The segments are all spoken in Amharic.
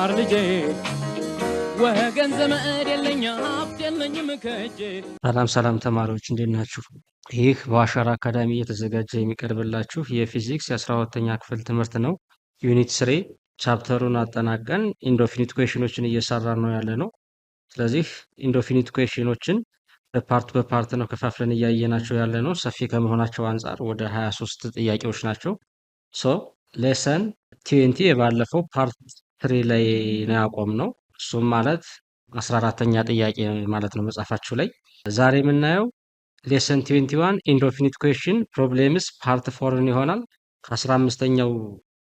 ልማር ልጄ ወገን ዘመድ የለኝ ሀብት የለኝም ከእጄ። ሰላም ተማሪዎች እንዴት ናችሁ? ይህ በአሻራ አካዳሚ እየተዘጋጀ የሚቀርብላችሁ የፊዚክስ የ12ኛ ክፍል ትምህርት ነው። ዩኒት 3 ቻፕተሩን አጠናቀን ኢንዶፊኒት ኩዌሽኖችን እየሰራን ነው ያለ ነው። ስለዚህ ኢንዶፊኒት ኩዌሽኖችን በፓርት ነው ከፋፍለን እያየናቸው ያለ ነው። ሰፊ ከመሆናቸው አንጻር ወደ 23 ጥያቄዎች ናቸው። ሶ ሌሰን 20 የባለፈው ፓርት 3 ላይ ነው ያቆምነው። እሱም ማለት 14ኛ ጥያቄ ማለት ነው መጽሐፋችሁ ላይ። ዛሬ የምናየው ሌሰን 21 ኢንዶፊኒት ኩዌሽን ፕሮብሌምስ ፓርት 4 ይሆናል። ከ15ኛው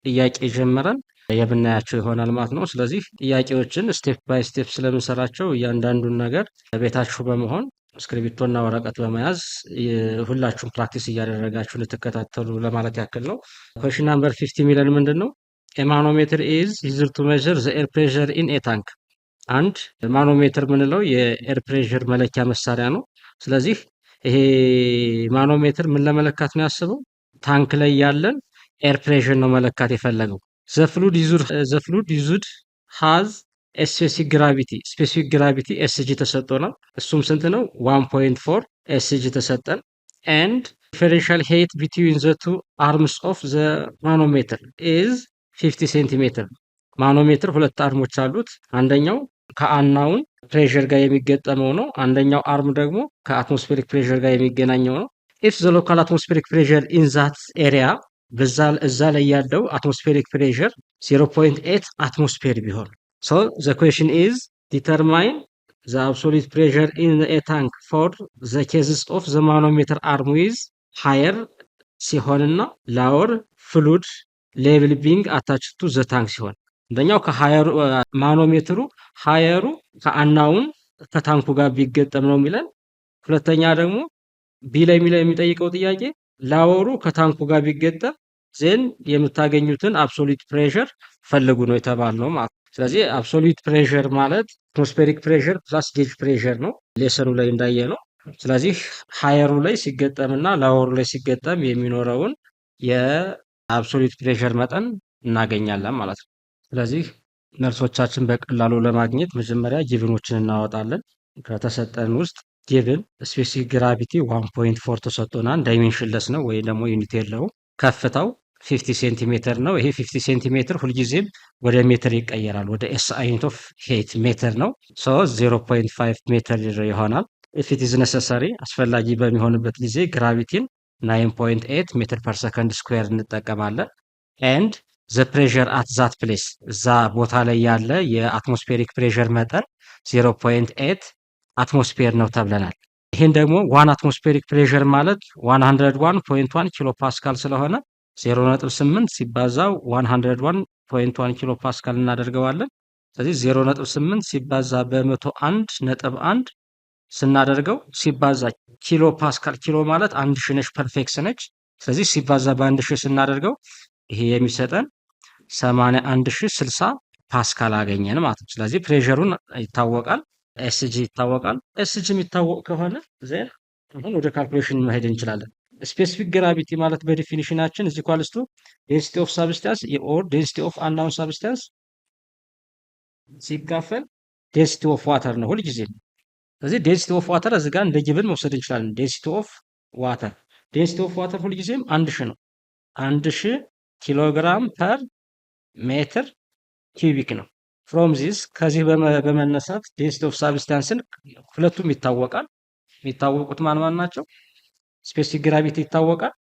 ጥያቄ ጀምረን የምናያቸው ይሆናል ማለት ነው። ስለዚህ ጥያቄዎችን ስቴፕ ባይ ስቴፕ ስለምንሰራቸው እያንዳንዱን ነገር ቤታችሁ በመሆን እስክሪብቶና ወረቀት በመያዝ ሁላችሁም ፕራክቲስ እያደረጋችሁ ልትከታተሉ ለማለት ያክል ነው። ኩዌሽን ናምበር 50 የሚለን ምንድን ነው? ማኖሜትር ኢዝ ዩዝድ ቱ ሜዥር ዘ ኤር ፕሬሸር ኢን ኤ ታንክ። አንድ ማኖሜትር ምንለው የኤር ፕሬሸር መለኪያ መሳሪያ ነው። ስለዚህ ይሄ ማኖሜትር ምን ለመለካት ነው ያስበው? ታንክ ላይ ያለን ኤር ፕሬሸር ነው መለካት የፈለገው። ዘ ፍሉድ ዩዝድ ሃዝ ስፔሲፊክ ግራቪቲ ኤስጂ ተሰጥቶናል። እሱም ስንት ነው? 1.4 ኤስጂ ተሰጠን። ኤንድ ዲፈረንሻል ሄይት ቢትዊን ዘ ቱ አርምስ ኦፍ ዘ ማኖሜትር ኢዝ 50 ሴንቲሜትር። ማኖሜትር ሁለት አርሞች አሉት። አንደኛው ከአናውን ፕሬሸር ጋር የሚገጠመው ነው። አንደኛው አርም ደግሞ ከአትሞስፌሪክ ፕሬሸር ጋር የሚገናኘው ነው። ኢፍ ዘ ሎካል አትሞስፌሪክ ፕሬሸር ኢን ዛት ኤሪያ እዛ ላይ ያለው አትሞስፌሪክ ፕሬሸር 0.8 አትሞስፌር ቢሆን ሶ ዘ ኩዌሽን ኢዝ ዲተርማይን ዘ አብሶሉት ፕሬሸር ኢን ኤ ታንክ ፎር ዘ ኬዝስ ኦፍ ዘ ማኖሜትር አርም ዊዝ ሃየር ሲሆንና ላወር ፍሉድ ሌቭል ቢንግ አታች ቱ ዘ ታንክ ሲሆን አንደኛው ከሃየሩ ማኖሜትሩ ሃየሩ ከአናውን ከታንኩ ጋር ቢገጠም ነው የሚለን። ሁለተኛ ደግሞ ቢ ላይ የሚጠይቀው ጥያቄ ላወሩ ከታንኩ ጋር ቢገጠም ዜን የምታገኙትን አብሶሉት ፕሬሸር ፈልጉ ነው የተባልነው ማለት ነው። ስለዚህ አብሶሉት ፕሬሸር ማለት አትሞስፌሪክ ፕሬሸር ፕላስ ጌጅ ፕሬሸር ነው ሌሰኑ ላይ እንዳየ ነው። ስለዚህ ሃየሩ ላይ ሲገጠምና ላወሩ ላይ ሲገጠም የሚኖረውን የአብሶሉት ፕሬሸር መጠን እናገኛለን ማለት ነው። ስለዚህ መልሶቻችን በቀላሉ ለማግኘት መጀመሪያ ጊቭኖችን እናወጣለን። ከተሰጠን ውስጥ ጊቭን ስፔሲፊክ ግራቪቲ 1.4 ተሰጥቶናል። ዳይሜንሽንለስ ነው ወይ ደግሞ ዩኒት የለውም። ከፍታው 50 ሴንቲሜትር ነው። ይሄ 50 ሴንቲሜትር ሁልጊዜም ወደ ሜትር ይቀየራል። ወደ ኤስ አይነት ኦፍ ሄት ሜትር ነው። ሶ 0.5 ሜትር ይሆናል። ኢፍ ኢት ኢዝ ነሰሰሪ አስፈላጊ በሚሆንበት ጊዜ ግራቪቲን 9.8 ሜትር ፐር ሰከንድ ስኩዌር እንጠቀማለን። ኤንድ ዘ ፕሬሸር አት ዛት ፕሌስ እዛ ቦታ ላይ ያለ የአትሞስፌሪክ ፕሬሸር መጠን 0.8 አትሞስፌር ነው ተብለናል። ይህን ደግሞ ዋን አትሞስፌሪክ ፕሬሸር ማለት 101.1 ኪሎ ፓስካል ስለሆነ 0.8 ሲባዛው 101.1 ኪሎ ፓስካል እናደርገዋለን። ስለዚህ 0.8 ሲባዛ በ101.1 ስናደርገው ሲባዛ ኪሎ ፓስካል፣ ኪሎ ማለት 1000 ነች፣ ፐርፌክት ነች። ስለዚህ ሲባዛ በ1000 ስናደርገው ይሄ የሚሰጠን 81060 ፓስካል አገኘን ማለት ነው። ስለዚህ ፕሬሸሩን ይታወቃል፣ ኤስጂ ይታወቃል። ኤስጂ የሚታወቅ ከሆነ ዜን አሁን ወደ ካልኩሌሽን መሄድ እንችላለን። ስፔሲፊክ ግራቪቲ ማለት በዲፊኒሽናችን እዚ ኳልስቱ ዴንሲቲ ኦፍ ሳብስታንስ ኦር ዴንሲቲ ኦፍ አንናውን ሳብስታንስ ሲካፈል ዴንሲቲ ኦፍ ዋተር ነው ሁልጊዜ። ስለዚህ ዴንሲቲ ኦፍ ዋተር እዚ ጋር እንደ ጊቭን መውሰድ እንችላለን። ዴንሲቲ ኦፍ ዋተር ሁልጊዜም 1000 ነው። 1000 ኪሎግራም ፐር ሜትር ኪዩቢክ ነው። ፍሮም ዚስ ከዚህ በመነሳት ዴንሲቲ ኦፍ ሳብስታንስን ሁለቱም ይታወቃል። የሚታወቁት ማን ናቸው? ስፔሲፊክ ግራቪቲ ይታወቃል፣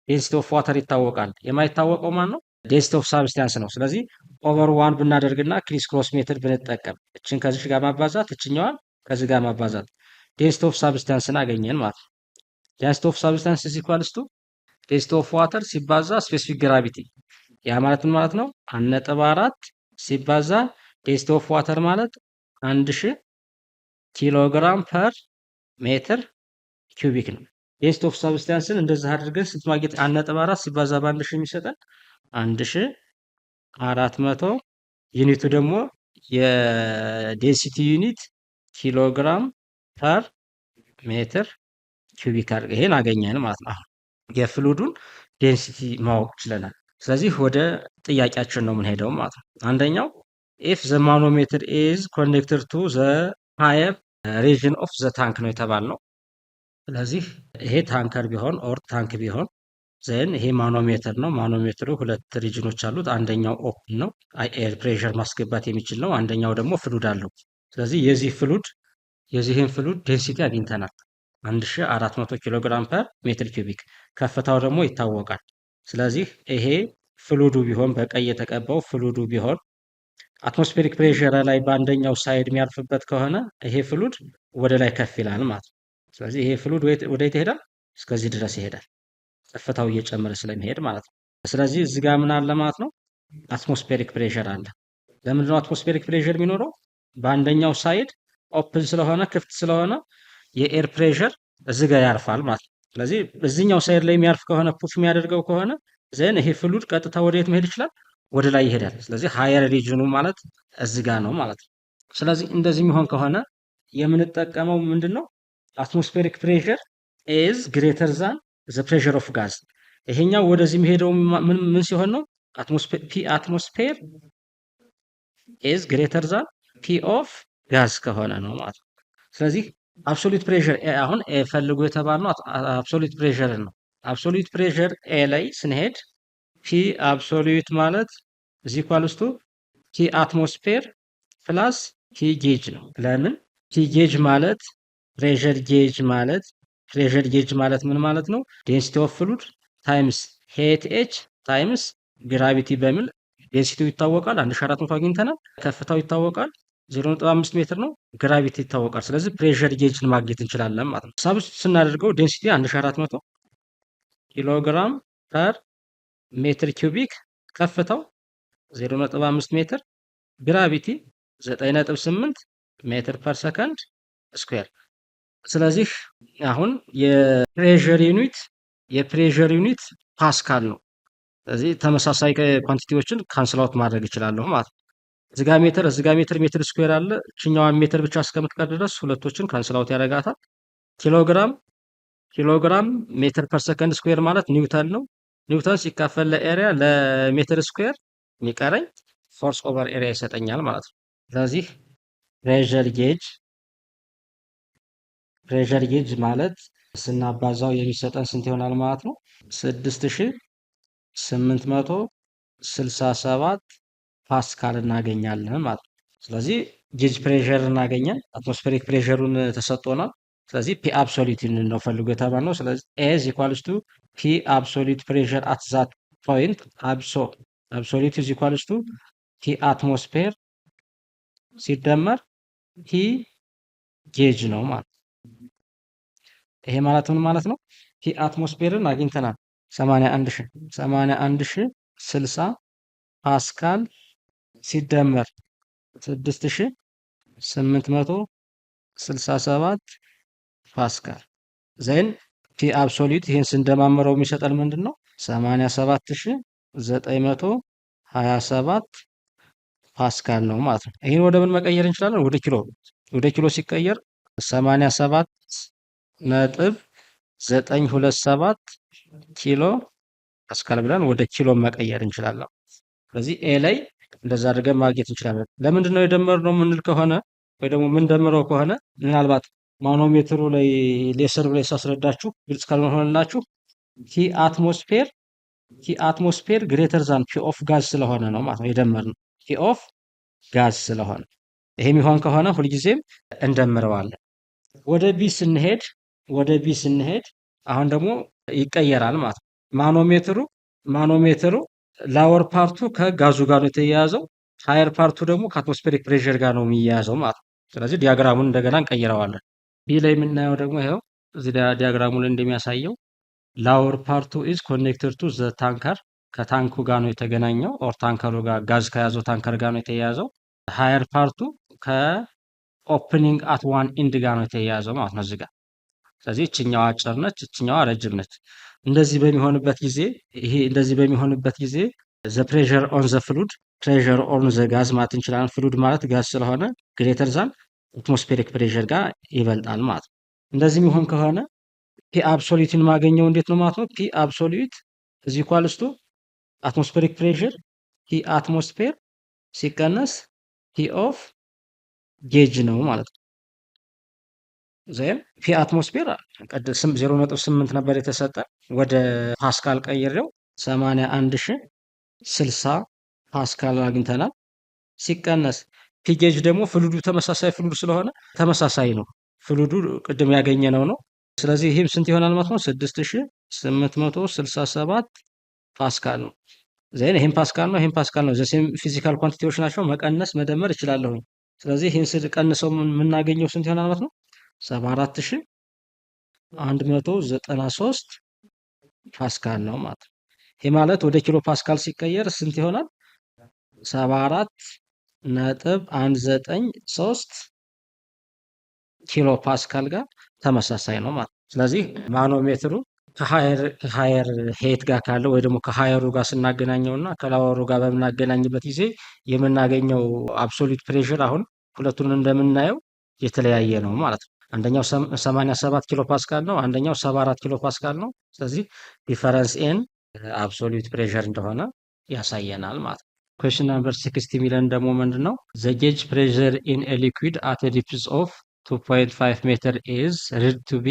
ዴንሲቲ ኦፍ ዋተር ይታወቃል። የማይታወቀው ማን ነው? ዴንሲቲ ኦፍ ሳብስታንስ ነው። ስለዚህ ኦቨር 1 ብናደርግና ክሪስ ክሮስ ሜትድ ብንጠቀም እችን ከዚህ ጋር ማባዛት እችኛዋን ከዚህ ጋር ማባዛት ዴንሲቲ ኦፍ ሳብስታንስን አገኘን ማለት ነው። ዴንሲቲ ኦፍ ሳብስታንስ ኢዝ ኢኳልስ ቱ ዴንሲቲ ኦፍ ዋተር ሲባዛ ስፔሲፊክ ግራቪቲ። ያ ማለት ምን ማለት ነው? 1.4 ሲባዛ ዴንሲቲ ኦፍ ዋተር ማለት 1000 ኪሎግራም ፐር ሜትር ኪዩቢክ ነው። ዴንሲቲ ኦፍ ሳብስታንስን እንደዚህ አድርገን ስንት ማግኘት? 1.4 ሲባዛ በ1000 የሚሰጠን 1400። ዩኒቱ ደግሞ የዴንሲቲ ዩኒት ኪሎግራም ፐር ሜትር ኪዩቢክ አድርገን ይሄን አገኘን ማለት ነው። የፍሉዱን ዴንሲቲ ማወቅ ችለናል። ስለዚህ ወደ ጥያቄያችን ነው የምንሄደው ማለት ነው። አንደኛው ኢፍ ዘ ማኖሜትር ኢዝ ኮኔክትድ ቱ ዘ ሃየር ሪጅን ኦፍ ዘ ታንክ ነው የተባልነው። ስለዚህ ይሄ ታንከር ቢሆን ኦር ታንክ ቢሆን ዘን ይሄ ማኖሜትር ነው። ማኖሜትሩ ሁለት ሪጅኖች አሉት። አንደኛው ኦፕን ነው፣ ኤር ፕሬሸር ማስገባት የሚችል ነው። አንደኛው ደግሞ ፍሉድ አለው። ስለዚህ የዚህን ፍሉድ ዴንሲቲ አግኝተናል 1400 ኪሎ ግራም ፐር ሜትር ኪዩቢክ። ከፍታው ደግሞ ይታወቃል። ስለዚህ ይሄ ፍሉዱ ቢሆን በቀይ የተቀባው ፍሉዱ ቢሆን አትሞስፌሪክ ፕሬሸር ላይ በአንደኛው ሳይድ የሚያርፍበት ከሆነ ይሄ ፍሉድ ወደ ላይ ከፍ ይላል ማለት ነው። ስለዚህ ይሄ ፍሉድ ወደየት ይሄዳል? እስከዚህ ድረስ ይሄዳል፣ ከፍታው እየጨመረ ስለሚሄድ ማለት ነው። ስለዚህ እዚህ ጋር ምን አለ ማለት ነው? አትሞስፌሪክ ፕሬሸር አለ። ለምንድነው አትሞስፌሪክ ፕሬሸር የሚኖረው? በአንደኛው ሳይድ ኦፕን ስለሆነ ክፍት ስለሆነ የኤር ፕሬሸር እዚህ ጋር ያርፋል ማለት ነው። ስለዚህ እዚህኛው ሳይድ ላይ የሚያርፍ ከሆነ ፑሽ የሚያደርገው ከሆነ ዘን ይሄ ፍሉድ ቀጥታ ወደየት መሄድ ይችላል? ወደ ላይ ይሄዳል። ስለዚህ ሃየር ሪጅኑ ማለት እዚህ ጋር ነው ማለት ነው። ስለዚህ እንደዚህ የሚሆን ከሆነ የምንጠቀመው ምንድነው? አትሞስፌሪክ ፕሬሸር ኢዝ ግሬተር ዛን ዘ ፕሬሸር ኦፍ ጋዝ። ይሄኛው ወደዚህ የሚሄደው ምን ሲሆን ነው? ፒ አትሞስፌር ኢዝ ግሬተር ዛን ፒ ኦፍ ጋዝ ከሆነ ነው ማለት ነው። ስለዚህ አብሶሉት ፕሬሸር አሁን ፈልጎ የተባልነው አብሶሉት ፕሬሸር ነው። አብሶሉት ፕሬሸር ኤ ላይ ስንሄድ ፒ አብሶሉት ማለት እዚህ ኳልስቱ ፒ አትሞስፌር ፕላስ ፒ ጌጅ ነው። ለምን ፒ ጌጅ ማለት ፕሬሸር ጌጅ ማለት ምን ማለት ነው? ዴንሲቲ ኦፍ ፍሉድ ታይምስ ሄት ኤች ታይምስ ግራቪቲ በሚል ዴንሲቲው ይታወቃል። 1400 አግኝተናል። ከፍታው ይታወቃል 0.5 ሜትር ነው። ግራቪቲ ይታወቃል። ስለዚህ ፕሬሸር ጌጅን ማግኘት እንችላለን ማለት ነው። ሳብስቲቱት ስናደርገው ዴንሲቲ 1400 ኪሎ ግራም ፐር ሜትር ኪዩቢክ፣ ከፍታው 0.5 ሜትር፣ ግራቪቲ 9.8 ሜትር ፐር ሰከንድ ስኩዌር። ስለዚህ አሁን የፕሬሸር ዩኒት ፓስካል ነው። ስለዚህ ተመሳሳይ ኳንቲቲዎችን ካንስል አውት ማድረግ እችላለሁ ማለት ነው። እዚጋ ሜትር ሜትር ስኩዌር አለ። እችኛዋን ሜትር ብቻ እስከምትቀር ድረስ ሁለቶችን ካንስል አውት ያደርጋታል። ኪሎግራም ሜትር ፐር ሰከንድ ስኩዌር ማለት ኒውተን ነው። ኒውተን ሲካፈል ለኤሪያ ለሜትር ስኩዌር የሚቀረኝ ፎርስ ኦቨር ኤሪያ ይሰጠኛል ማለት ነው። ስለዚህ ፕሬሸር ጌጅ ማለት ስናባዛው የሚሰጠን ስንት ይሆናል ማለት ነው? 6867 ፓስካል እናገኛለን ማለት ነው። ስለዚህ ጌጅ ፕሬሸር እናገኘን፣ አትሞስፌሪክ ፕሬሸሩን ተሰጥቶናል። ስለዚህ ፒ አብሶሉት ነው ፈልጎ የተባልነው። ስለዚህ ኤዝ ኢኳልስ ቱ ፒ አብሶሉት ፕሬሸር አት ዛት ፖይንት አብሶሉት ኢዝ ኢኳልስ ቱ ፒ አትሞስፌር ሲደመር ፒ ጌጅ ነው ማለት ነው። ይሄ ማለት ምን ማለት ነው? ፒ አትሞስፌርን አግኝተናል 81060 ፓስካል ሲደመር 6867 ፓስካል ዘን ፒ አብሶሉት ይህን ስንደማመረው የሚሰጠን ምንድን ነው? 87927 ፓስካል ነው ማለት ነው። ይህን ወደ ምን መቀየር እንችላለን? ወደ ኪሎ ሲቀየር 87.927 ኪሎ ፓስካል ብለን ወደ ኪሎ መቀየር እንችላለን። ስለዚህ ኤ ላይ እንደዛ አድርገን ማግኘት እንችላለን። ለምንድን ነው የደመርነው የምንል ከሆነ ወይ ደግሞ የምንደምረው ከሆነ ምናልባት ማኖሜትሩ ላይ ሌሰሩ ላይ ሳስረዳችሁ ግልጽ ካልሆነላችሁ ፒ አትሞስፌር ግሬተር ዛን ፒ ኦፍ ጋዝ ስለሆነ ነው ማለት ነው የደመርነው። ፒ ኦፍ ጋዝ ስለሆነ ይሄ የሚሆን ከሆነ ሁልጊዜም እንደምረዋለን። ወደ ቢ ስንሄድ አሁን ደግሞ ይቀየራል ማለት ነው። ማኖሜትሩ ላወር ፓርቱ ከጋዙ ጋር ነው የተያያዘው፣ ሃየር ፓርቱ ደግሞ ከአትሞስፌሪክ ፕሬሸር ጋር ነው የሚያያዘው ማለት ነው። ስለዚህ ዲያግራሙን እንደገና እንቀይረዋለን። ቢ ላይ የምናየው ደግሞ ይኸው እዚህ ዲያግራሙ ላይ እንደሚያሳየው ላወር ፓርቱ ኢዝ ኮኔክትድ ቱ ዘ ታንከር፣ ከታንኩ ጋር ነው የተገናኘው፣ ኦር ታንከሩ ጋር ጋዝ ከያዘው ታንከር ጋር ነው የተያያዘው። ሃየር ፓርቱ ከኦፕኒንግ አት ዋን ኢንድ ጋር ነው የተያያዘው ማለት ነው እዚህ ጋር። ስለዚህ እችኛዋ አጭር ነች፣ እችኛዋ ረጅም ነች። እንደዚህ በሚሆንበት ጊዜ ዘ ፕሬሸር ኦን ዘ ፍሉድ ፕሬሸር ኦን ዘ ጋዝ ማለት እንችላለን። ፍሉድ ማለት ጋዝ ስለሆነ ግሬተር ዛን አትሞስፌሪክ ፕሬሸር ጋር ይበልጣል ማለት ነው። እንደዚህ የሚሆን ከሆነ ፒ አብሶሉትን ማገኘው እንዴት ነው ማለት ነው? ፒ አብሶሉት እዚ ኢኳልስ ቱ አትሞስፌሪክ ፕሬሸር ፒ አትሞስፌር ሲቀነስ ፒ ኦፍ ጌጅ ነው ማለት ነው። ዜን ፒ አትሞስፌር 0.8 ነበር የተሰጠ ወደ ፓስካል ቀይሬው 81,060 ፓስካል አግኝተናል። ሲቀነስ ፒ ጌጅ ደግሞ ፍሉዱ ተመሳሳይ ፍሉድ ስለሆነ ተመሳሳይ ነው። ፍሉዱ ቅድም ያገኘነው ነው። ስለዚህ ይህም ስንት ይሆናል ማለት ነው? 6867 ፓስካል ነው። ዜን ይህም ፓስካል ነው፣ ይህም ፓስካል ነው። ዘሴም ፊዚካል ኳንቲቲዎች ናቸው። መቀነስ መደመር እችላለሁኝ። ስለዚህ ይህን ስቀንሰው የምናገኘው ስንት ይሆናል ማለት ነው? 74193 ፓስካል ነው ማለት ነው። ይህ ማለት ወደ ኪሎ ፓስካል ሲቀየር ስንት ይሆናል? 74.193 ኪሎ ፓስካል ጋር ተመሳሳይ ነው ማለት ነው። ስለዚህ ማኖሜትሩ ከሃየር ሄት ጋር ካለው ወይ ደግሞ ከሃየሩ ጋር ስናገናኘው እና ከላወሩ ጋር በምናገናኝበት ጊዜ የምናገኘው አብሶሉት ፕሬሽር አሁን ሁለቱን እንደምናየው የተለያየ ነው ማለት ነው። አንደኛው 87 ኪሎ ፓስካል ነው፣ አንደኛው 74 ኪሎ ፓስካል ነው። ስለዚህ ዲፈረንስ ኤን አብሶሉት ፕሬሽር እንደሆነ ያሳየናል ማለት ነው። ኩዌስችን ነምበር 60 የሚለን ደግሞ ምንድን ነው? ዘ ጌጅ ፕሬሽር ኢን ኤ ሊኩዊድ አት ኤ ዲፕዝ ኦፍ 2.5 ሜትር ኢዝ ሪድ ቱ ቢ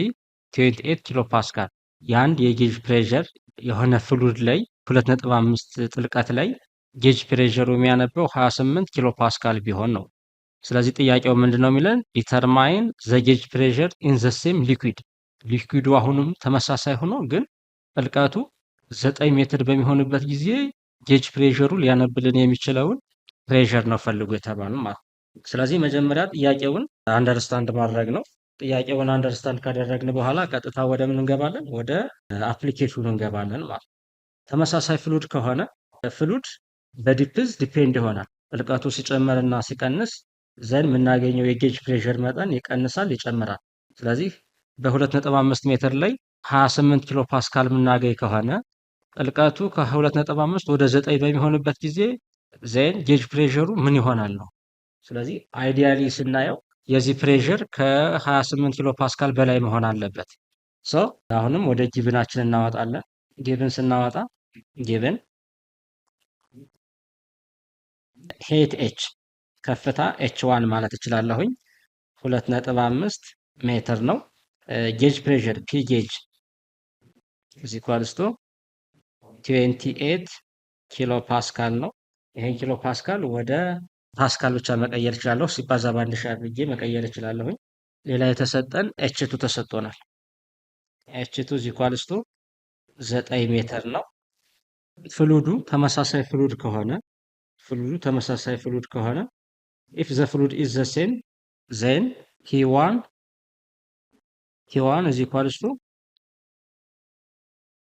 28 ኪሎ ፓስካል። የአንድ የጌጅ ፕሬሸር የሆነ ፍሉድ ላይ 2.5 ጥልቀት ላይ ጌጅ ፕሬሸሩ የሚያነበው 28 ኪሎ ፓስካል ቢሆን ነው። ስለዚህ ጥያቄው ምንድን ነው የሚለን? ዲተርማይን ዘ ጌጅ ፕሬሸር ኢን ዘ ሴም ሊኩዊድ። ሊኩዊዱ አሁንም ተመሳሳይ ሆኖ ግን ጥልቀቱ 9 ሜትር በሚሆንበት ጊዜ ጌጅ ፕሬሸሩ ሊያነብልን የሚችለውን ፕሬሸር ነው ፈልጎ የተባሉ ማለት ነው። ስለዚህ መጀመሪያ ጥያቄውን አንደርስታንድ ማድረግ ነው። ጥያቄውን አንደርስታንድ ካደረግን በኋላ ቀጥታ ወደ ምን እንገባለን? ወደ አፕሊኬሽኑ እንገባለን ማለት ነው። ተመሳሳይ ፍሉድ ከሆነ ፍሉድ በዲፕዝ ዲፔንድ ይሆናል። ጥልቀቱ ሲጨመርና ሲቀንስ ዘንድ የምናገኘው የጌጅ ፕሬሸር መጠን ይቀንሳል፣ ይጨምራል። ስለዚህ በ2.5 ሜትር ላይ 28 ኪሎ ፓስካል የምናገኝ ከሆነ ጥልቀቱ ከ2.5 ወደ 9 በሚሆንበት ጊዜ ዜን ጌጅ ፕሬሸሩ ምን ይሆናል ነው። ስለዚህ አይዲያሊ ስናየው የዚህ ፕሬሸር ከ28 ኪሎ ፓስካል በላይ መሆን አለበት። አሁንም ወደ ጊቭናችን እናወጣለን። ጊቭን ስናወጣ ጊቭን ሄት ኤች ከፍታ ኤች1 ማለት እችላለሁኝ 2.5 ሜትር ነው። ጌጅ ፕሬሸር ፒ ጌጅ ኢዝ ኢኳልስ ቱ 28 ኪሎ ፓስካል ነው። ይሄን ኪሎ ፓስካል ወደ ፓስካል ብቻ መቀየር እችላለሁ። ሲባዛ በአንድ ሺህ አድርጌ መቀየር እችላለሁኝ። ሌላ የተሰጠን ኤችቱ ተሰጥቶናል። ኤችቱ ኢዝ ኢኳልስ ቱ 9 ሜትር ነው። ፍሉዱ ተመሳሳይ ፍሉድ ከሆነ ኢፍ ዘ ፍሉድ ኢዝ ዘ ሴም ዜን ሂዋን ኢዝ ኢኳልስ ቱ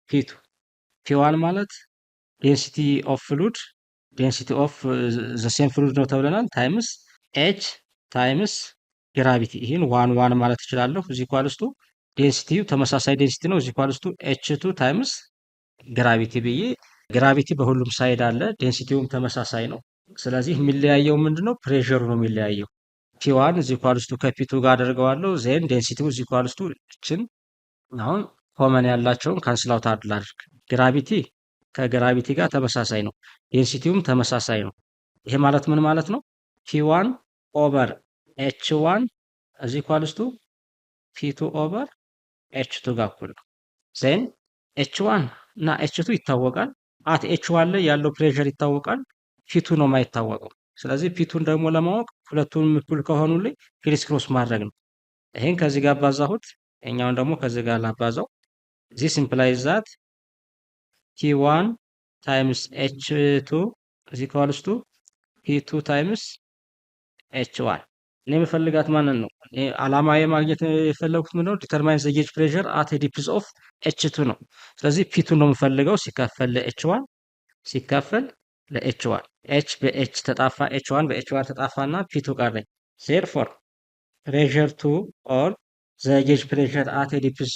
ፒቱ። ፒዋን ማለት ዴንሲቲ ኦፍ ፍሉድ ዴንሲቲ ኦፍ ዘ ሴም ፍሉድ ነው ተብለናል። ታይምስ ኤች ታይምስ ግራቪቲ። ይህን ዋን ማለት እችላለሁ። እዚ ኳልስቱ ዴንሲቲው ተመሳሳይ ዴንሲቲ ነው። እዚ ኳልስቱ ኤች ቱ ታይምስ ግራቪቲ ብዬ ግራቪቲ በሁሉም ሳይድ አለ። ዴንሲቲውም ተመሳሳይ ነው። ስለዚህ የሚለያየው ምንድነው? ፕሬሸሩ ነው የሚለያየው። ፒዋን እዚ ኳልስቱ ከፒቱ ጋር አደርገዋለሁ። ዜን ዴንሲቲው እዚ ኳልስቱ እችን አሁን ኮመን ያላቸውን ካንስል አውት አድርግ። ግራቪቲ ከግራቪቲ ጋር ተመሳሳይ ነው። ዴንሲቲውም ተመሳሳይ ነው። ይሄ ማለት ምን ማለት ነው? ፒ1 ኦቨር ኤች1 እዚ ኳልስቱ ፒ2 ኦቨር ኤች2 ጋር እኩል ነው። ዜን ኤች1 እና ኤች2 ይታወቃል። አት ኤች1 ላይ ያለው ፕሬሸር ይታወቃል። ፒ2 ነው የማይታወቀው። ስለዚህ ፒቱን ደግሞ ለማወቅ ሁለቱንም እኩል ከሆኑልኝ ክሪስ ክሮስ ማድረግ ነው። ይሄን ከዚህ ጋር አባዛሁት፣ እኛውን ደግሞ ከዚህ ጋር ላባዛው። ዚስ ኢምፕላይዝ ዛት ፒ1 ታይምስ ኤች2 እዚ ኢኳልስ ቱ ፒ2 ታይምስ ኤች1። እኔ የምፈልጋት ማንን ነው? አላማዬ ማግኘት የፈለጉት ምንድነው? ዲተርማይን ዘ ጌጅ ፕሬሸር አት ኤ ዲፕዝ ኦፍ ኤች2 ነው። ስለዚህ ፒ2 ነው የምፈልገው ሲካፈል ለኤች1 ሲካፈል ለኤች1። ኤች በኤች ተጣፋ፣ ኤች1 በኤች1 ተጣፋና ፒ2 ቀረኝ። ዜርፎር ፕሬሸር 2 ኦር ዘ ጌጅ ፕሬሸር አት ኤ ዲፕዝ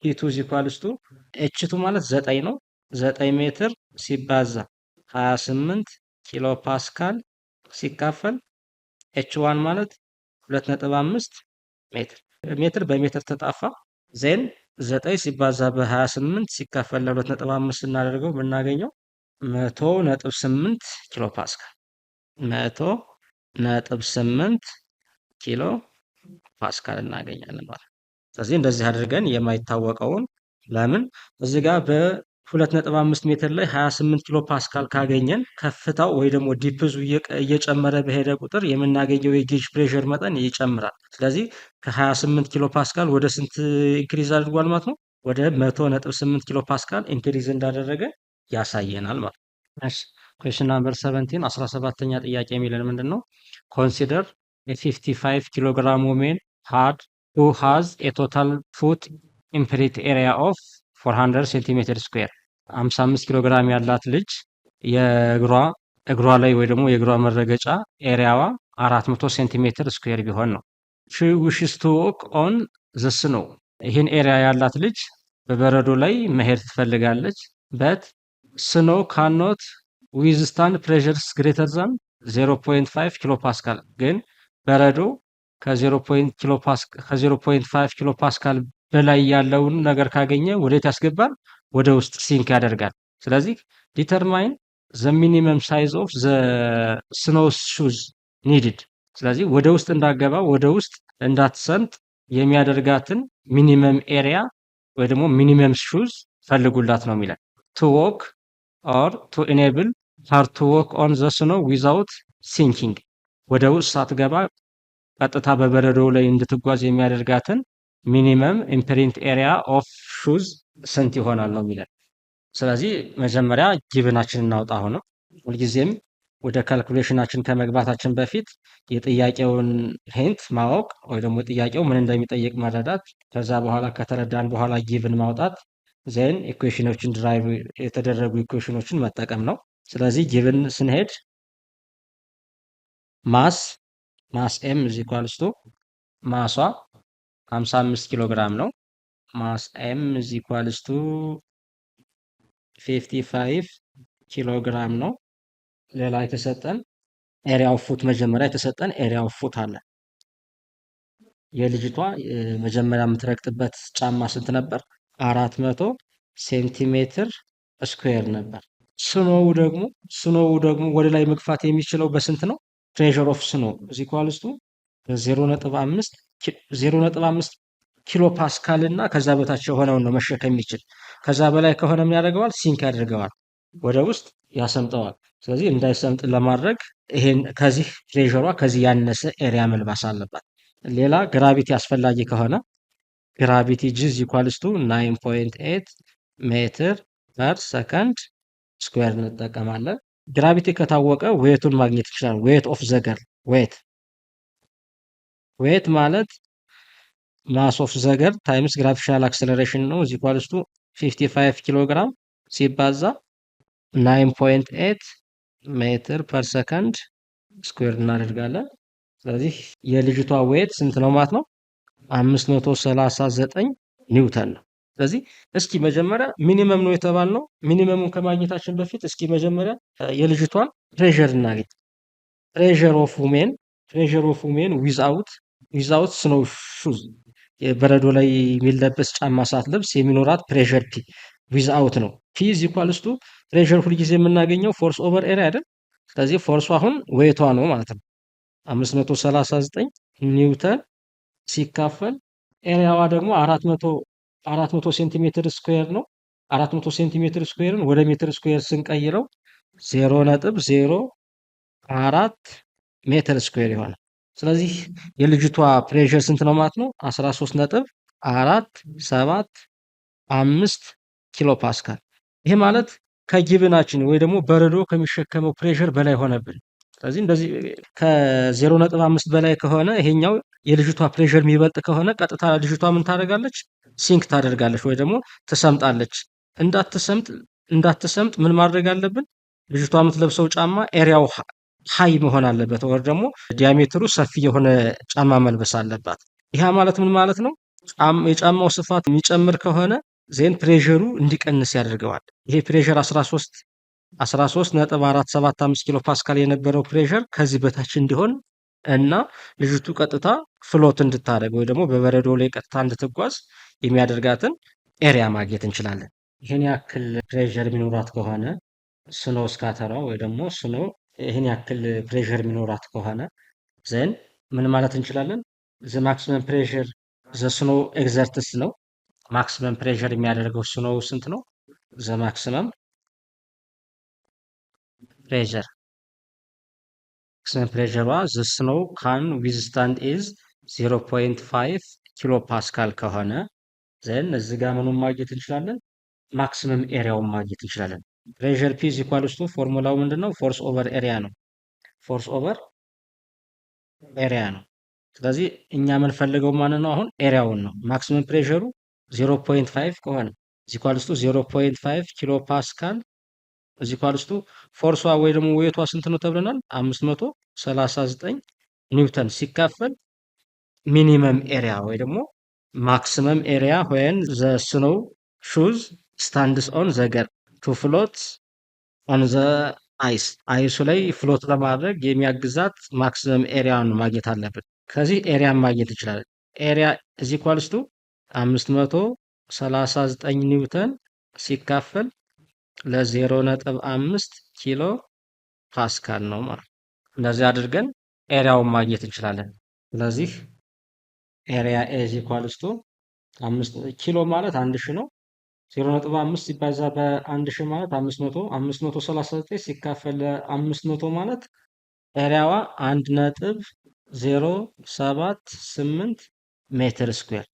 ፒ2 ኢዝ ኢኳልስ ቱ ኤች2 ማለት 9 ነው። 9 ሜትር ሲባዛ 28 ኪሎ ፓስካል ሲካፈል ኤች1 ማለት 2.5 ሜትር በሜትር ተጣፋ። ዜን 9 ሲባዛ በ28 ሲካፈል ለ2.5 ስናደርገው የምናገኘው 100.8 ኪሎ ፓስካል 2.8 ኪሎ ፓስካል እናገኛለን ማለት ነው። ስለዚህ እንደዚህ አድርገን የማይታወቀውን ለምን እዚህ ጋር በ2.5 ሜትር ላይ 28 ኪሎ ፓስካል ካገኘን ከፍታው ወይ ደግሞ ዲፕዙ እየጨመረ በሄደ ቁጥር የምናገኘው የጌጅ ፕሬሸር መጠን ይጨምራል። ስለዚህ ከ28 ኪሎ ፓስካል ወደ ስንት ኢንክሪዝ አድርጓል ማለት ነው? ወደ 100.8 ኪሎ ፓስካል ኢንክሪዝ እንዳደረገ ያሳየናል ማለት ነው። ኩዌሽን ናምበር 17 17ኛ ጥያቄ የሚለን ምንድን ነው? ኮንሲደር የ55 ኪሎ ግራም ውሜን ሃድ who has a total foot imprint area of 400 ሴንቲሜትር ስኩዌር 55 ኪሎ ግራም ያላት ልጅ እግሯ ላይ ወይ ደግሞ የእግሯ መረገጫ ኤሪያዋ 400 ሴንቲሜትር ስኩዌር ቢሆን ነው። she wishes to walk on the snow ይህን ኤሪያ ያላት ልጅ በበረዶ ላይ መሄድ ትፈልጋለች። but snow cannot withstand pressures greater than 0.5 ኪሎ ፓስካል ግን በረዶ ከ0.5 ኪሎ ፓስካል በላይ ያለውን ነገር ካገኘ ወዴት ያስገባል? ወደ ውስጥ ሲንክ ያደርጋል። ስለዚህ ዲተርማይን ዘ ሚኒመም ሳይዝ ኦፍ ዘ ስኖው ሹዝ ኒድድ። ስለዚህ ወደ ውስጥ እንዳገባ ወደ ውስጥ እንዳትሰምጥ የሚያደርጋትን ሚኒመም ኤሪያ ወይ ደግሞ ሚኒመም ሹዝ ፈልጉላት ነው የሚለን። ቱ ዎክ ኦር ቱ ኢኔብል ሀር ቱ ዎክ ኦን ዘ ስኖው ዊዛውት ሲንኪንግ ወደ ውስጥ ሳትገባ ቀጥታ በበረዶው ላይ እንድትጓዝ የሚያደርጋትን ሚኒመም ኢምፕሪንት ኤሪያ ኦፍ ሹዝ ስንት ይሆናል ነው የሚለን። ስለዚህ መጀመሪያ ጊቭናችን እናውጣ። ሆነው ሁልጊዜም ወደ ካልኩሌሽናችን ከመግባታችን በፊት የጥያቄውን ሂንት ማወቅ ወይ ደግሞ ጥያቄው ምን እንደሚጠይቅ መረዳት፣ ከዛ በኋላ ከተረዳን በኋላ ጊቭን ማውጣት፣ ዜን ኢኩዌሽኖችን ድራይቭ የተደረጉ ኢኩዌሽኖችን መጠቀም ነው። ስለዚህ ጊቭን ስንሄድ ማስ ኤም ኢዝ ኢኳልስ ቱ ማሷ 55 ኪሎ ግራም ነው። ማስ ኤም ኢዝ ኢኳልስ ቱ 55 ኪሎ ግራም ነው። ሌላ የተሰጠን ኤሪያው ፉት መጀመሪያ የተሰጠን ኤሪያው ፉት አለ። የልጅቷ መጀመሪያ የምትረግጥበት ጫማ ስንት ነበር? 400 ሴንቲሜትር ስኩዌር ነበር። ስኖው ደግሞ ወደ ላይ መግፋት የሚችለው በስንት ነው? ፕሬሸር ኦፍ ስኖ ኢዝ ኢኳልስ ቱ 0.5 ኪሎ ፓስካል እና ከዛ በታች የሆነውን ነው መሸከም የሚችል። ከዛ በላይ ከሆነ ምን ያደርገዋል? ሲንክ ያደርገዋል፣ ወደ ውስጥ ያሰምጠዋል። ስለዚህ እንዳይሰምጥ ለማድረግ ይሄን ከዚህ ፕሬሸሯ ከዚህ ያነሰ ኤሪያ መልባስ አለባት። ሌላ ግራቪቲ አስፈላጊ ከሆነ ግራቪቲ ጂ ኢዝ ኢኳልስ ቱ 9.8 ሜትር ፐር ሰከንድ ስኩዌር እንጠቀማለን። ግራቪቲ ከታወቀ ዌቱን ማግኘት ይችላል። ዌት ኦፍ ዘገር ዌት ማለት ማስ ኦፍ ዘገር ታይምስ ግራቪቴሽናል አክሰለሬሽን ነው። ኢዝ ኢኳልስ ቱ 55 ኪሎ ግራም ሲባዛ 9.8 ሜትር ፐር ሰከንድ ስኩዌር እናደርጋለን። ስለዚህ የልጅቷ ዌት ስንት ነው ማለት ነው? 539 ኒውተን ነው። ስለዚህ እስኪ መጀመሪያ ሚኒመም ነው የተባልነው። ሚኒመሙን ከማግኘታችን በፊት እስኪ መጀመሪያ የልጅቷን ፕሬሸር እናገኝ። ፕሬሸር ኦፍ ውሜን ዊዛውት ስኖው ሹዝ የበረዶ ላይ የሚለበስ ጫማ ሳትለብስ የሚኖራት ፕሬሸር ፒ ዊዛውት ነው። ፒ ኢዝ ኢኳልስ ቱ ፕሬሸር ሁልጊዜ የምናገኘው ፎርስ ኦቨር ኤሪያ አይደል? ስለዚህ ፎርሱ አሁን ዌቷ ነው ማለት ነው። 539 ኒውተን ሲካፈል ኤሪያዋ ደግሞ 400 ሴንቲሜትር ስኩዌር ነው። 400 ሴንቲሜትር ስኩዌርን ወደ ሜትር ስኩዌር ስንቀይረው 0.04 ሜትር ስኩዌር ይሆናል። ስለዚህ የልጅቷ ፕሬሸር ስንት ነው ማለት ነው? 13.475 ኪሎ ፓስካል። ይሄ ማለት ከጊብናችን ወይ ደግሞ በረዶ ከሚሸከመው ፕሬሸር በላይ ሆነብን። ስለዚህ እንደዚህ ከ0.5 በላይ ከሆነ ይሄኛው የልጅቷ ፕሬሸር የሚበልጥ ከሆነ ቀጥታ ልጅቷ ምን ታደርጋለች? ሲንክ ታደርጋለች ወይ ደግሞ ትሰምጣለች። እንዳትሰምጥ ምን ማድረግ አለብን? ልጅቷ የምትለብሰው ጫማ ኤሪያው ሃይ መሆን አለበት፣ ወይ ደግሞ ዲያሜትሩ ሰፊ የሆነ ጫማ መልበስ አለባት። ይሄ ማለት ምን ማለት ነው? የጫማው ስፋት የሚጨምር ከሆነ ዜን ፕሬሸሩ እንዲቀንስ ያደርገዋል። ይሄ ፕሬሸር 13.475 ኪሎ ፓስካል የነበረው ፕሬሸር ከዚህ በታች እንዲሆን እና ልጅቱ ቀጥታ ፍሎት እንድታደርግ ወይ ደግሞ በበረዶ ላይ ቀጥታ እንድትጓዝ የሚያደርጋትን ኤሪያ ማግኘት እንችላለን። ይህን ያክል ፕሬሸር የሚኖራት ከሆነ ስኖ ስካተሯ ወይ ደግሞ ስኖ ይህን ያክል ፕሬሸር የሚኖራት ከሆነ ዘን ምን ማለት እንችላለን? ዘ ማክሲመም ፕሬሸር ዘ ስኖ ኤግዘርትስ ነው። ማክሲመም ፕሬሸር የሚያደርገው ስኖው ስንት ነው? ዘ ማክሲመም ፕሬሸር ማክሲመም ፕሬሸሯ ዘ ስኖው ካን ዊዝስታንድ ኢዝ 0.5 ኪሎ ፓስካል ከሆነ ዘን እዚህ ጋር ምኑን ማግኘት እንችላለን? ማክሲመም ኤሪያውን ማግኘት እንችላለን። ፕሬሸር ፒ ኢዝ ኢኳልስ ቱ ፎርሙላው ምንድነው? ፎርስ ኦቨር ኤሪያ ነው። ፎርስ ኦቨር ኤሪያ ነው። ስለዚህ እኛ የምንፈልገው ማንን ነው? አሁን ኤሪያውን ነው። ማክሲመም ፕሬሸሩ 0.5 ከሆነ ኢኳልስ ቱ 0.5 ኪሎ ፓስካል ኢኳልስ ቱ ፎርሷ ወይ ደግሞ ዌቷ ስንት ነው ተብለናል? 539 ኒውተን ሲካፈል ሚኒመም ኤሪያ ወይ ደግሞ ማክሲመም ኤሪያ ዌን ዘ ስኖው ሹዝ ስታንድስ ኦን ዘ ገር ቱ ፍሎት ኦን ዘ አይስ አይሱ ላይ ፍሎት ለማድረግ የሚያግዛት ማክሲመም ኤሪያን ማግኘት አለብን። ከዚህ ኤሪያን ማግኘት እንችላለን። ኤሪያ ኢዝ ኢኳልስ ቱ 539 ኒውተን ሲካፈል ለ0.5 ኪሎ ፓስካል ነው ማለት። እንደዚህ አድርገን ኤሪያውን ማግኘት እንችላለን። ስለዚህ ኤሪያ ኢዝ ኢኳልስ ቱ 5 ኪሎ ማለት 1000 ነው። 0.5 ሲባዛ በ1000 ማለት 500 539 ሲካፈል ለ500 ማለት ኤሪያዋ 1.078 ሜትር ስኩዌር።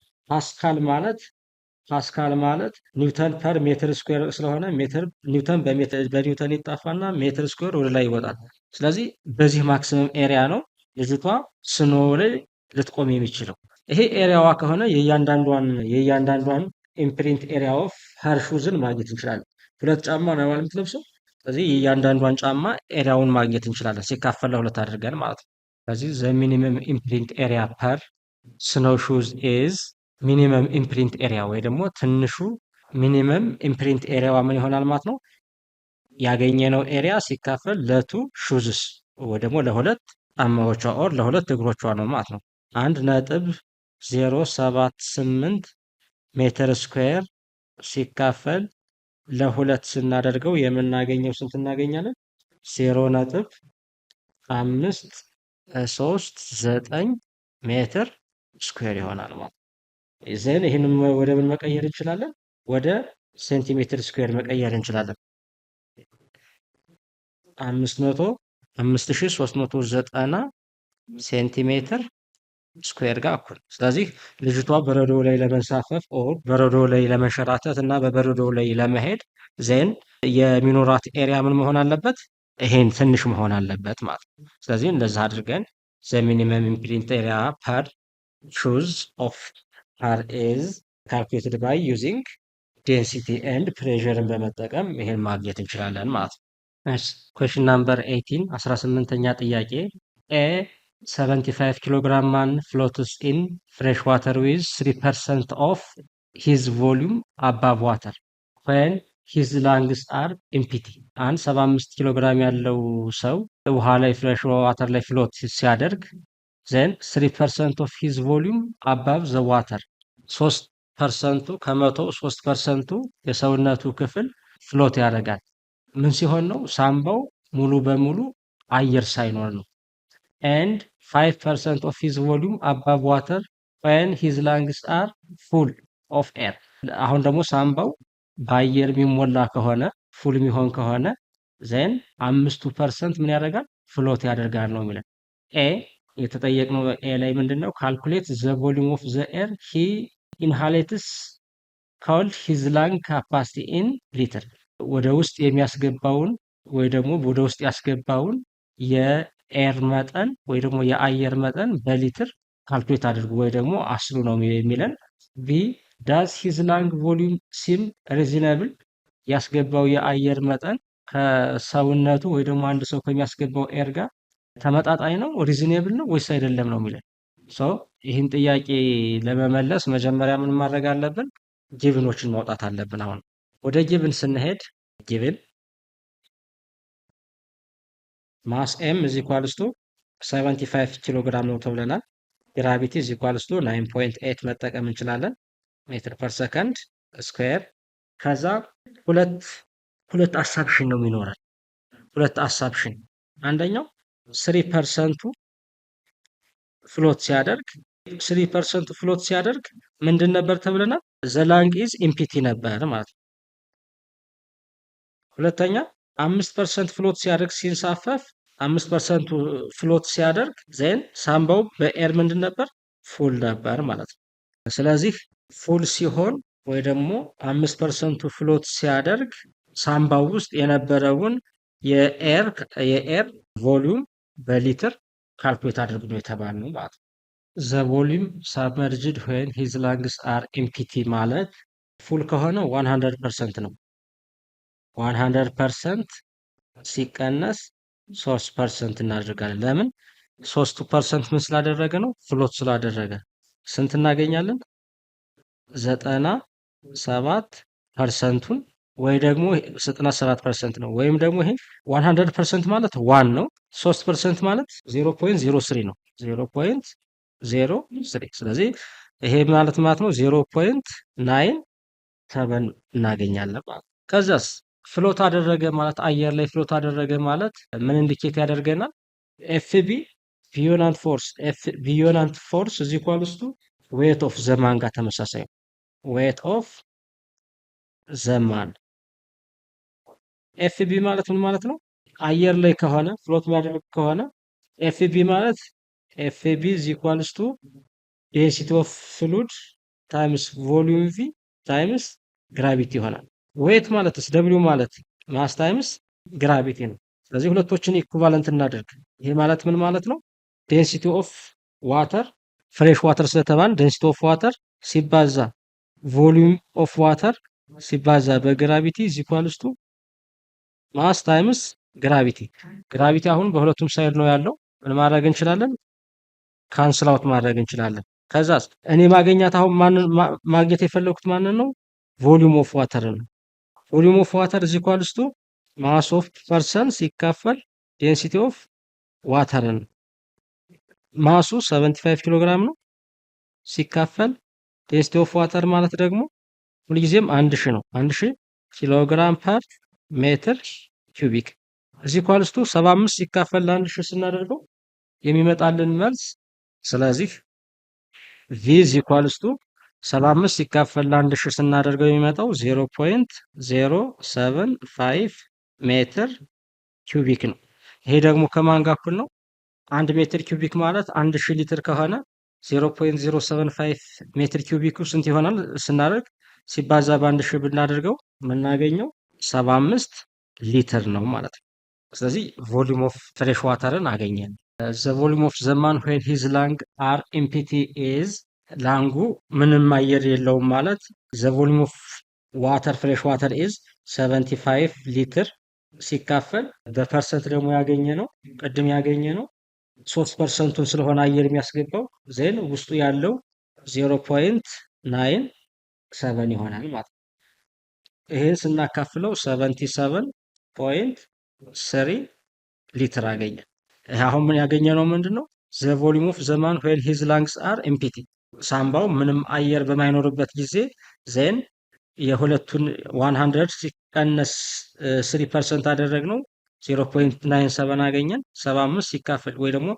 ፓስካል ማለት ኒውተን ፐር ሜትር ስኩዌር ስለሆነ ኒውተን በኒውተን ይጣፋና ሜትር ስኩዌር ወደ ላይ ይወጣል። ስለዚህ በዚህ ማክሲመም ኤሪያ ነው ልጅቷ ስኖ ላይ ልትቆም የሚችለው። ይሄ ኤሪያዋ ከሆነ የእያንዳንዷን ኢምፕሪንት ኤሪያ ኦፍ ሀር ሹዝን ማግኘት እንችላለን። ሁለት ጫማ ነው ማለት የምትለብሰው። ስለዚህ የእያንዳንዷን ጫማ ኤሪያውን ማግኘት እንችላለን ሲካፈል ለሁለት አድርገን ማለት ነው። ስለዚህ ዘ ሚኒመም ኢምፕሪንት ኤሪያ ፐር ስኖው ሹዝ ኢዝ ሚኒመም ኢምፕሪንት ኤሪያ ወይ ደግሞ ትንሹ ሚኒመም ኢምፕሪንት ኤሪያዋ ምን ይሆናል ማለት ነው? ያገኘነው ኤሪያ ሲካፈል ለቱ ሹዝስ ወይ ደግሞ ለሁለት ጫማዎቿ ኦር ለሁለት እግሮቿ ነው ማለት ነው። 1.078 ሜትር ስኩዌር ሲካፈል ለሁለት ስናደርገው የምናገኘው ስንት እናገኛለን? 0.539 ሜትር ስኩዌር ይሆናል ማለት ነው። ዘን ይህንን ወደ ምን መቀየር እንችላለን? ወደ ሴንቲሜትር ስኩዌር መቀየር እንችላለን። 5390 ሴንቲሜትር ስኩዌር ጋር እኩል። ስለዚህ ልጅቷ በረዶ ላይ ለመንሳፈፍ ኦር በረዶ ላይ ለመንሸራተት እና በበረዶ ላይ ለመሄድ ዜን የሚኖራት ኤሪያ ምን መሆን አለበት? ይሄን ትንሽ መሆን አለበት ማለት ነው። ስለዚህ እንደዛ አድርገን ዘ ሚኒመም ኢምፕሪንት ኤሪያ ፐር ሹዝ ኦፍ ሀር ኢዝ ካልኩሌትድ ባይ ዩዚንግ ዴንሲቲ ኤንድ ፕሬዠርን በመጠቀም ይሄን ማግኘት እንችላለን ማለት ነው። ኩዌሽን ናምበር 18 18ኛ ጥያቄ ኤ 75 ኪሎግራም ማን ፍሎትስ ኢን ፍሬሽ ዋተር ዊዝ 3% ኦፍ ሂዝ ቮሊዩም አባቭ ዋተር ዌን ሂዝ ላንግስ አር ኢምፒቲ። አንድ 75 ኪሎ ግራም ያለው ሰው ውሃ ላይ ፍሬሽ ዋተር ላይ ፍሎት ሲያደርግ ዘን 3% ኦፍ ሂዝ ቮሊዩም አባቭ ዘ ዋተር 3% ከመቶ 3% የሰውነቱ ክፍል ፍሎት ያደርጋል። ምን ሲሆን ነው? ሳምባው ሙሉ በሙሉ አየር ሳይኖር ነው። ኤንድ 5% ኦፍ ሂዝ ቮሊዩም አባቭ ዋተር ዌን ሂዝ ላንግስ አር ፉል ኦፍ ኤር። አሁን ደግሞ ሳምባው በአየር የሚሞላ ከሆነ ፉል የሚሆን ከሆነ ዘን 5% ምን ያደርጋል? ፍሎት ያደርጋል ነው የሚለን። ኤ የተጠየቅነው ኤ ላይ ምንድን ነው? ካልኩሌት ዘ ቮሊዩም ኦፍ ዘ ኤር ሂ ኢንሃሌትስ ኮልድ ሂዝ ላንግ ካፓሲቲ ኢን ሊትር። ወደ ውስጥ የሚያስገባውን ወይ ደግሞ ወደ ውስጥ ያስገባውን የኤር መጠን ወይ ደግሞ የአየር መጠን በሊትር ካልኩሌት አድርጉ ወይ ደግሞ አስሉ ነው የሚለን። ቢ ዳዝ ሂዝ ላንግ ቮሊዩም ሲም ሪዝነብል። ያስገባው የአየር መጠን ከሰውነቱ ወይ ደግሞ አንድ ሰው ከሚያስገባው ኤር ጋር ተመጣጣኝ ነው፣ ሪዝኔብል ነው ወይስ አይደለም ነው የሚለን። ይህን ጥያቄ ለመመለስ መጀመሪያ ምን ማድረግ አለብን? ጊቭኖችን ማውጣት አለብን። አሁን ወደ ጊቭን ስንሄድ ጊቭን ማስ ኤም ኢዝ ኢኳልስ ቱ 75 ኪሎ ግራም ነው ተብለናል። ግራቪቲ ኢዝ ኢኳልስ ቱ 9.8 መጠቀም እንችላለን ሜትር ፐር ሰከንድ ስኩዌር። ከዛ ሁለት አሳብሽን ነው የሚኖረን። ሁለት አሳብሽን አንደኛው 3% ፍሎት ሲያደርግ 3% ፍሎት ሲያደርግ ምንድን ነበር ተብለናል? ዘ ላንግ ኢዝ ኢምፒቲ ነበር ማለት ነው። ሁለተኛ 5% ፍሎት ሲያደርግ ሲንሳፈፍ 5% ፍሎት ሲያደርግ ዜን ሳምባው በኤር ምንድን ነበር? ፉል ነበር ማለት ነው። ስለዚህ ፉል ሲሆን ወይ ደግሞ 5% ፍሎት ሲያደርግ ሳምባው ውስጥ የነበረውን የኤር ቮሊዩም በሊትር ካልኩሌት አድርጉ ነው የተባልነው ማለት ነው። ዘ ቮሊዩም ሳብመርጅድ ዌን ሂዝ ላንግስ አር ኤምፒቲ ማለት ፉል ከሆነ 100% ነው። 100% ሲቀነስ 3% እናደርጋለን። ለምን 3% ምን ስላደረገ ነው? ፍሎት ስላደረገ። ስንት እናገኛለን? 97%ቱን ወይ ደግሞ 97% ነው። ወይም ደግሞ ይሄ 100% ማለት 1 ነው። 3% ማለት 0.03 ነው። 0.03 ስለዚህ ይሄ ማለት ነው 0.97 እናገኛለን ማለት። ከዛስ ፍሎት አደረገ ማለት አየር ላይ ፍሎት አደረገ ማለት ምን ኢንዲኬት ያደርገናል? ኤፍቢ ቪዮናንት ፎርስ እዚህ ኳልስቱ ዌት ኦፍ ዘማን ጋር ተመሳሳይ ነው። ዌት ኦፍ ዘማን ኤፍቢ ማለት ምን ማለት ነው? አየር ላይ ከሆነ ፍሎት የሚያደርግ ከሆነ ኤፍቢ ማለት ኤፍቢ ኢዝ ኢኳልስ ቱ ዴንሲቲ ኦፍ ፍሉድ ታይምስ ቮሊዩም ቪ ታይምስ ግራቪቲ ይሆናል። ዌት ማለትስ ደብሊው ማለት ማስ ታይምስ ግራቪቲ ነው። ስለዚህ ሁለቶችን ኢኩቫለንት እናደርግ። ይሄ ማለት ምን ማለት ነው? ዴንሲቲ ኦፍ ዋተር ፍሬሽ ዋተር ስለተባለ ዴንሲቲ ኦፍ ዋተር ሲባዛ ቮሊዩም ኦፍ ዋተር ሲባዛ በግራቪቲ ኢዝ ኢኳልስ ቱ ማስ ታይምስ ግራቪቲ። ግራቪቲ አሁን በሁለቱም ሳይድ ነው ያለው። ምን ማድረግ እንችላለን? ካንስል አውት ማድረግ እንችላለን። ከዛስ እኔ ማግኘት አሁን ማግኘት የፈለኩት ማንን ነው? ቮሊዩም ኦፍ ዋተር ነው። ቮሊዩም ኦፍ ዋተር ኢዝ ኢኳልስ ቱ ማስ ኦፍ ፐርሰን ሲካፈል ዴንሲቲ ኦፍ ዋተር ነው። ማሱ 75 ኪሎ ግራም ነው ሲካፈል ዴንሲቲ ኦፍ ዋተር ማለት ደግሞ ሁልጊዜም 1000 ነው። 1000 ኪሎ ግራም ፐር ሜትር ኪዩቢክ ኢዝ ኢኳልስ ቱ 75 ሲካፈል ለ1000 ስናደርገው የሚመጣልን መልስ ስለዚህ ቪ ኢዝ ኢኳልስ ቱ 75 ሲካፈል ለ1000 ስናደርገው የሚመጣው 0.075 ሜትር ኪዩቢክ ነው። ይሄ ደግሞ ከማን ጋር እኩል ነው? 1 ሜትር ኪዩቢክ ማለት 1000 ሊትር ከሆነ 0.075 ሜትር ኪዩቢክ ስንት ይሆናል ስናደርግ ሲባዛ በ1000 ብናደርገው የምናገኘው 75 ሊትር ነው ማለት ነው። ስለዚህ ቮሊዩም ኦፍ ፍሬሽ ዋተርን አገኘን። ዘ ቮሊዩም ኦፍ ዘ ማን ዌን ሂዝ ላንግ አር ኤምፒቲ ኢዝ ላንጉ ምንም አየር የለውም ማለት ዘ ቮሊዩም ኦፍ ዋተር ፍሬሽ ዋተር ኢዝ 75 ሊትር ሲካፈል በፐርሰንት ደግሞ ያገኘ ነው ቅድም ያገኘ ነው 3%ቱን ስለሆነ አየር የሚያስገባው ዜን ውስጡ ያለው 0.97 ይሆናል ማለት ነው። ይሄን ስናካፍለው 77.3 ሊትር አገኘ። አሁን ምን ያገኘ ነው ምንድነው? ዘ ቮሊዩም ኦፍ ዘ ማን ዌን ሂዝ ላንግስ አር ኤምፒቲ ሳምባው ምንም አየር በማይኖርበት ጊዜ ዜን የሁለቱን 100 ሲቀነስ 3% አደረግነው 0.97 አገኘን። 75 ሲካፈል ወይ ደግሞ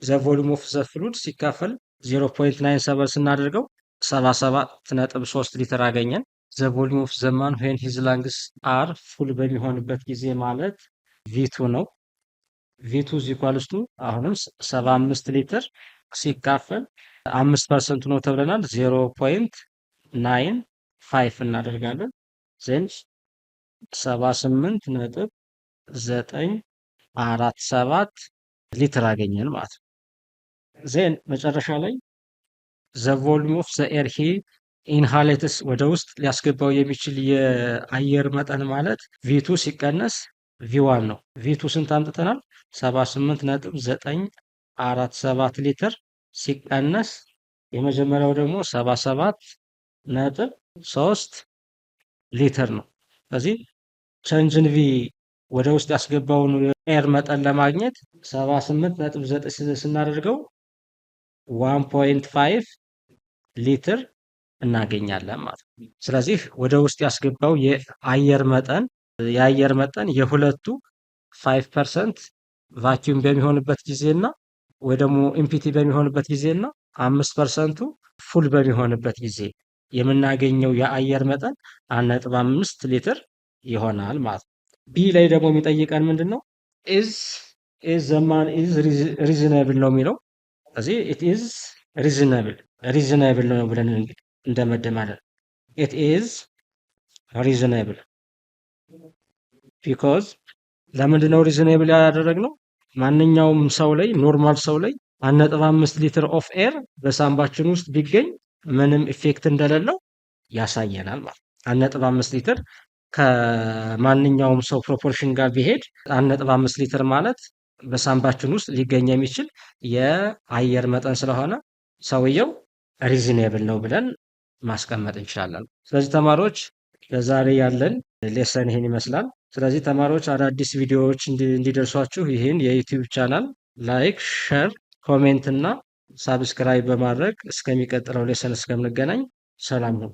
ዘ ቮሊዩም ኦፍ ዘ ፍሉድ ሲካፈል 0.97 ስናደርገው 77.3 ሊትር አገኘን። ዘ ቮሊዩም ኦፍ ዘ ማን ዌን ሂዝ ላንግስ አር ፉል በሚሆንበት ጊዜ ማለት ቪቱ ነው። ቪቱ ኢዝ ኢኳልስ ቱ አሁንም 75 ሊትር ሲካፈል 5% ነው ተብለናል 0.95 እናደርጋለን ዜን 78.947 ሊትር አገኘን ማለት ነው። ዜን መጨረሻ ላይ ዘ ቮሊዩም ኦፍ ዘ ኤር ሂ ኢንሃሌትስ ወደ ውስጥ ሊያስገባው የሚችል የአየር መጠን ማለት ቪቱ ሲቀነስ ቪዋን ነው። ቪቱ ስንት አምጥተናል? 78.947 ሊትር ሲቀነስ የመጀመሪያው ደግሞ 77.3 ሊትር ነው። ስለዚህ ቼንጅን ቪ ወደ ውስጥ ያስገባውን ኤር መጠን ለማግኘት 78.9 ስናደርገው 1.5 ሊትር እናገኛለን ማለት ነው። ስለዚህ ወደ ውስጥ ያስገባው የአየር መጠን የሁለቱ 5% ቫኪዩም በሚሆንበት ጊዜ እና ወይ ደግሞ ኢምፒቲ በሚሆንበት ጊዜ እና 5% ፉል በሚሆንበት ጊዜ የምናገኘው የአየር መጠን 1.5 ሊትር ይሆናል ማለት ነው። ቢ ላይ ደግሞ የሚጠይቀን ምንድን ነው? ኢዝ ዘማን ኢዝ ሪዝነብል ነው የሚለው። ስለዚህ ኢት ኢዝ ሪዝነብል ነው ብለን እንደመደማለን። ኢት ኢዝ ሪዝነብል ቢኮዝ ለምንድን ነው ሪዝነብል ያደረግነው? ማንኛውም ሰው ላይ ኖርማል ሰው ላይ 1.5 ሊትር ኦፍ ኤር በሳምባችን ውስጥ ቢገኝ ምንም ኢፌክት እንደሌለው ያሳየናል ማለት ነው። 1.5 ሊትር ከማንኛውም ሰው ፕሮፖርሽን ጋር ቢሄድ 1.5 ሊትር ማለት በሳምባችን ውስጥ ሊገኝ የሚችል የአየር መጠን ስለሆነ ሰውየው ሪዝኔብል ነው ብለን ማስቀመጥ እንችላለን። ስለዚህ ተማሪዎች ለዛሬ ያለን ሌሰን ይሄን ይመስላል። ስለዚህ ተማሪዎች አዳዲስ ቪዲዮዎች እንዲደርሷችሁ ይህን የዩቲዩብ ቻናል ላይክ፣ ሸር፣ ኮሜንት እና ሳብስክራይብ በማድረግ እስከሚቀጥለው ሌሰን እስከምንገናኝ ሰላም ሁኑ።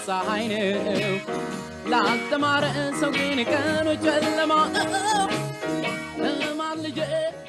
ፀሐይ ነው ላስተማረ ሰው ግን ቀኑ ጨለማ ነው።